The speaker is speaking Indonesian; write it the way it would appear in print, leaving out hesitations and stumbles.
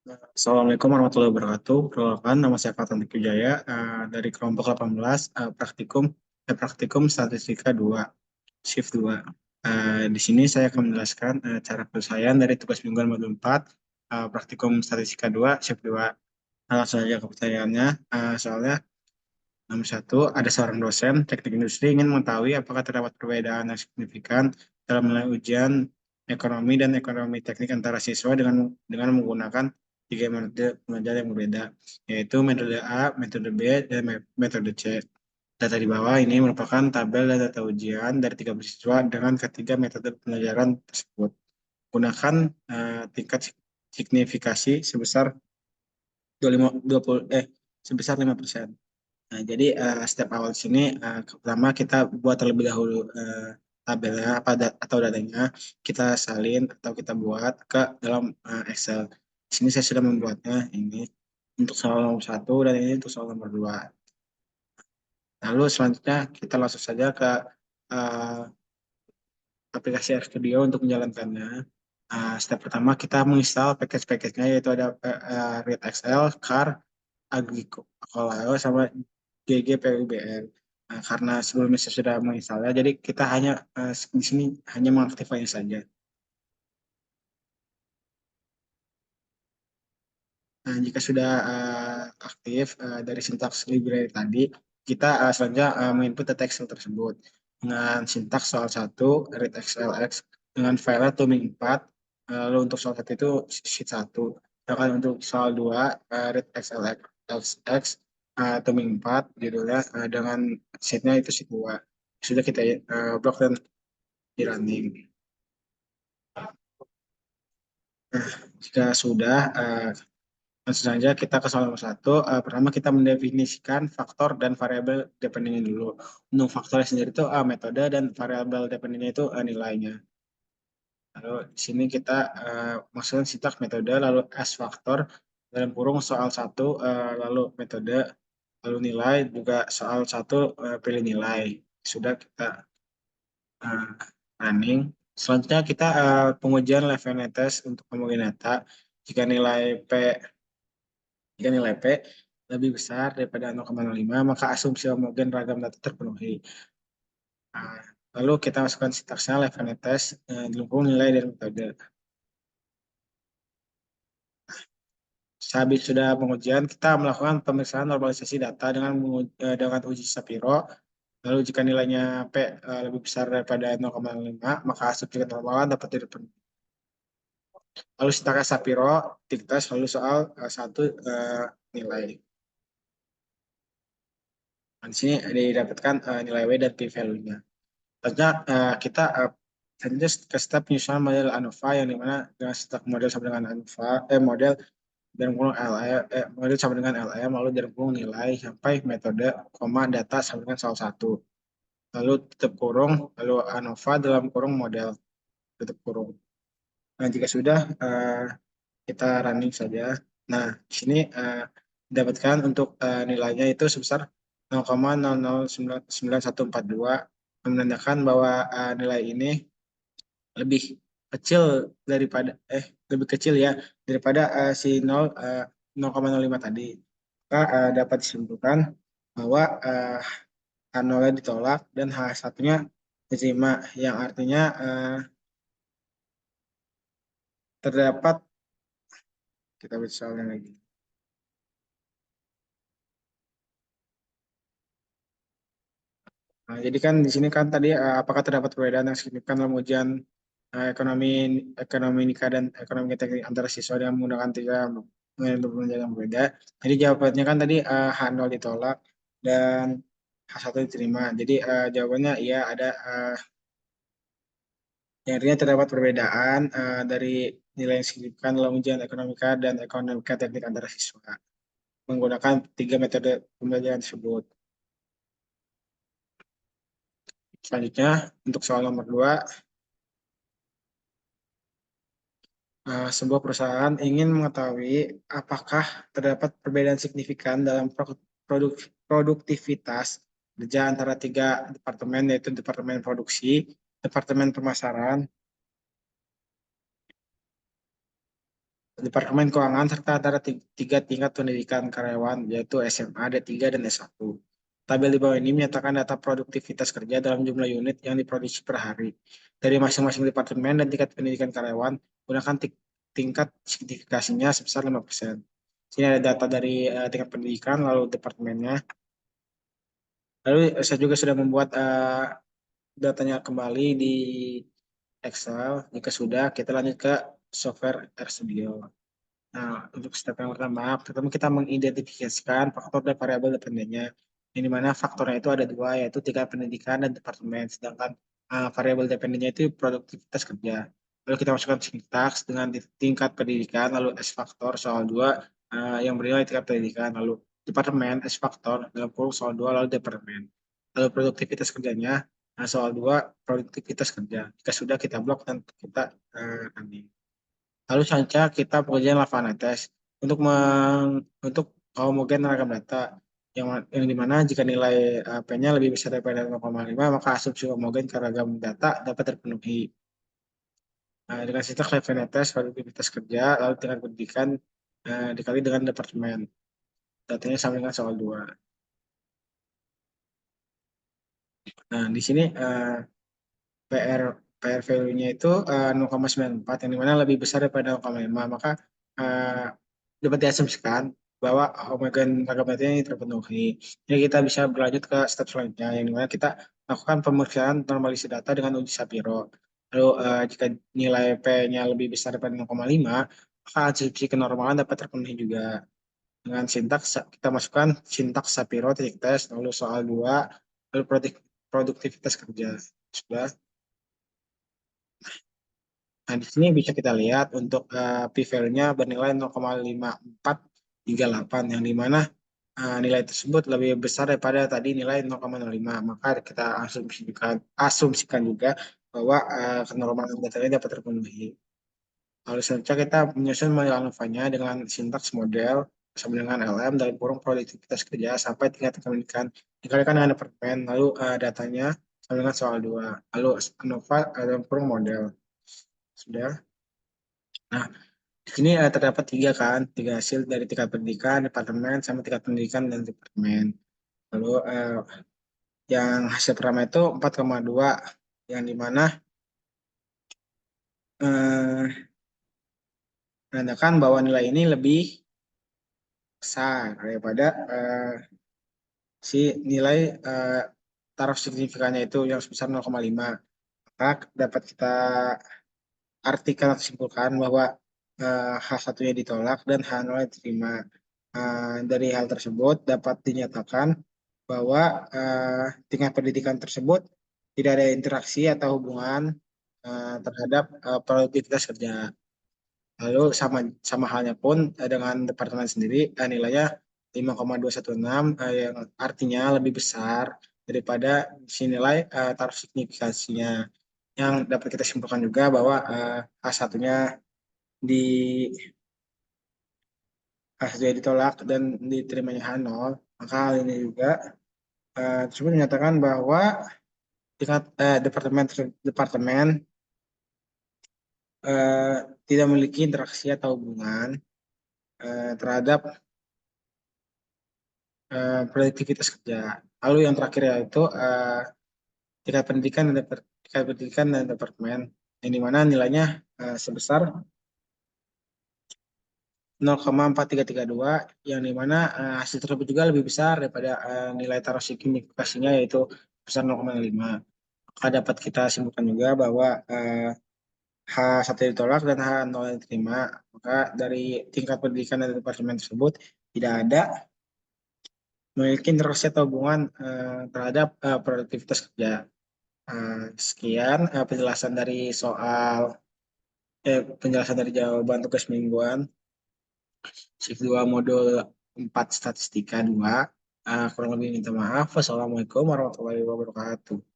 Assalamualaikum warahmatullahi wabarakatuh. Perkenalkan, nama saya Fatan Wijaya dari kelompok 18 praktikum Statistika 2, Shift 2. Di sini saya akan menjelaskan cara penyelesaian dari tugas mingguan modul 4, praktikum Statistika 2, Shift 2. Langsung saja ke pertanyaannya. Soalnya nomor 1, ada seorang dosen teknik industri ingin mengetahui apakah terdapat perbedaan yang signifikan dalam menilai ujian ekonomi dan ekonomi teknik antara siswa dengan menggunakan tiga metode pengajaran yang berbeda, yaitu metode A, metode B, dan metode C. Data di bawah ini merupakan tabel dan data ujian dari tiga siswa dengan ketiga metode pengajaran tersebut. Gunakan tingkat signifikasi sebesar 5%. Nah, jadi step awal di sini pertama kita buat terlebih dahulu tabelnya atau datanya, kita salin atau kita buat ke dalam Excel. Di sini saya sudah membuatnya ini untuk soal nomor 1 dan ini untuk soal nomor 2. Lalu selanjutnya kita langsung saja ke eh, aplikasi RStudio untuk menjalankannya. Step pertama kita menginstal package-package-nya, yaitu ada Read Excel, CAR, Agricolayo, sama GGPUBN. Karena sebelumnya saya sudah menginstalnya, jadi kita hanya di sini hanya mengaktifkannya saja. Nah, jika sudah aktif dari sintaks library tadi, kita selanjutnya menginput data Excel tersebut dengan sintaks soal 1, read XLX dengan file tooming 4, lalu untuk soal 1 itu sheet 1. Sedangkan untuk soal 2, read XLX tooming 4, judulnya dengan sheetnya itu sheet 2. Sudah kita blok dan di running. Nah, jika sudah, langsung saja kita ke soal nomor 1. Pertama kita mendefinisikan faktor dan variabel dependingnya dulu. Untuk faktornya sendiri itu metode, dan variabel dependingnya itu nilainya. Lalu di sini kita maksudnya sintaks metode, lalu S faktor, dalam kurung soal 1, lalu metode, lalu nilai, juga soal 1, pilih nilai. Sudah kita uh, running. Selanjutnya kita pengujian level test untuk homogen data. Jika nilai P Jika nilai P lebih besar daripada 0,05, maka asumsi homogen ragam data terpenuhi. Nah, lalu kita masukkan sintaksnya level test, dilengkung nilai dari metode. Sehabis sudah pengujian, kita melakukan pemeriksaan normalisasi data dengan uji Shapiro. Lalu jika nilainya P lebih besar daripada 0,5, maka asumsi kenormalan dapat dipenuhi. Lalu sintaknya Shapiro, tik tes, lalu soal 1 nilai. Di sini didapatkan nilai W dan p-value-nya. Selanjutnya kita selanjutnya ke step penyusunan model ANOVA, yang dimana dengan step model sama dengan ANOVA, model dan kurung LM, model sama dengan LM, lalu dan kurung nilai sampai metode, koma data sama dengan salah satu, lalu tutup kurung, lalu ANOVA dalam kurung model, tutup kurung. Nah, jika sudah kita running saja. Nah, di sini dapatkan untuk nilainya itu sebesar 0,009142, menandakan bahwa nilai ini lebih kecil daripada lebih kecil ya daripada si 0,05 tadi. Maka dapat disimpulkan bahwa H0 ditolak dan H1-nya diterima, yang artinya terdapat, kita baca soalnya lagi. Nah, jadi kan di sini kan tadi apakah terdapat perbedaan yang signifikan dalam ujian ekonomi ekonomi nikah dan ekonomi teknik antara siswa dengan menggunakan tiga metode pembelajaran yang berbeda. Jadi jawabannya kan tadi H0 ditolak dan H1 diterima. Jadi jawabannya iya, ada yang artinya terdapat perbedaan dari nilai yang signifikan dalam ujian ekonomika dan ekonomika teknik antara siswa menggunakan tiga metode pembelajaran tersebut. Selanjutnya untuk soal nomor 2, sebuah perusahaan ingin mengetahui apakah terdapat perbedaan signifikan dalam produktivitas kerja antara tiga departemen, yaitu departemen produksi, departemen pemasaran, Departemen Keuangan serta antara tiga tingkat pendidikan karyawan yaitu SMA, D3, dan S1. Tabel di bawah ini menyatakan data produktivitas kerja dalam jumlah unit yang diproduksi per hari dari masing-masing departemen dan tingkat pendidikan karyawan. Gunakan tingkat signifikasinya sebesar 5%. Sini ada data dari tingkat pendidikan, lalu departemennya. Lalu saya juga sudah membuat datanya kembali di Excel. Jika sudah, kita lanjut ke software RStudio. Nah, untuk step yang pertama kita mengidentifikasikan faktor dan variabel dependennya. Yang dimana faktornya itu ada dua, yaitu tingkat pendidikan dan departemen. Sedangkan variabel dependennya itu produktivitas kerja. Lalu kita masukkan sintaks dengan tingkat pendidikan, lalu S faktor soal 2 yang bernilai tingkat pendidikan, lalu departemen S faktor dalam kurung soal 2 lalu departemen. Lalu produktivitas kerjanya soal 2 produktivitas kerja. Jika sudah kita blok dan kita running. Lalu selanjutnya kita pengujian Lavana test untuk untuk homogen ragam data yang dimana jika nilai P-nya lebih besar daripada 0,5 maka asumsi homogen ke ragam data dapat terpenuhi. Dengan sintaks Lavana test produktivitas kerja lalu tingkat pendidikan dikali dengan departemen. Datanya sama dengan soal 2. Nah, di sini PR PR value-nya itu 0,94 yang dimana lebih besar daripada 0,5 maka eh, dapat diasumsikan bahwa homogen ragam data ini terpenuhi. Jadi kita bisa berlanjut ke step selanjutnya yang dimana kita lakukan pemeriksaan normalisasi data dengan uji Shapiro. Lalu jika nilai P-nya lebih besar daripada 0,5 maka asumsi kenormalan dapat terpenuhi juga. Dengan sintaks kita masukkan sintaks Shapiro titik tes lalu soal 2 lalu produktivitas kerja. Sudah. Nah, di sini bisa kita lihat untuk p-value-nya bernilai 0,5438 yang dimana nilai tersebut lebih besar daripada tadi nilai 0,05. Maka kita asumsikan juga bahwa kenormalan datanya dapat terpenuhi. Lalu selanjutnya kita menyusun model ANOVA-nya dengan sintaks model sama dengan LM dalam kurung produktivitas kerja sampai tingkat kepemilikan dikalikan dengan departemen lalu datanya sama dengan soal 2 lalu ANOVA dalam kurung model sudah. Nah, di sini terdapat tiga hasil dari tingkat pendidikan, departemen, sama tingkat pendidikan dan departemen. Lalu yang hasil pertama itu 4,2 yang dimana eh, menandakan bahwa nilai ini lebih besar daripada si nilai eh, taraf signifikannya itu yang sebesar 0,5. Maka dapat kita artikan atau simpulkan bahwa H1-nya ditolak dan H0-nya diterima. Dari hal tersebut dapat dinyatakan bahwa tingkat pendidikan tersebut tidak ada interaksi atau hubungan terhadap produktivitas kerja. Lalu sama sama halnya pun dengan departemen sendiri nilainya 5,216 yang artinya lebih besar daripada si nilai taraf signifikasinya. Yang dapat kita simpulkan juga bahwa A1-nya di A1 ditolak dan diterimanya H0, maka hal ini juga tersebut menyatakan bahwa tingkat departemen eh, tidak memiliki interaksi atau hubungan terhadap produktivitas kerja. Lalu yang terakhir yaitu tingkat pendidikan dan departemen yang dimana nilainya sebesar 0,4332 yang dimana hasil tersebut juga lebih besar daripada nilai taruh signifikasinya yaitu besar 0,5. Maka dapat kita simpulkan juga bahwa H1 ditolak dan H0 diterima. Maka dari tingkat pendidikan dan departemen tersebut tidak ada memiliki interaksi atau hubungan terhadap produktivitas kerja. Sekian penjelasan dari jawaban tugas mingguan shift 2 modul 4 statistika 2. Kurang lebih minta maaf. Wassalamualaikum warahmatullahi wabarakatuh.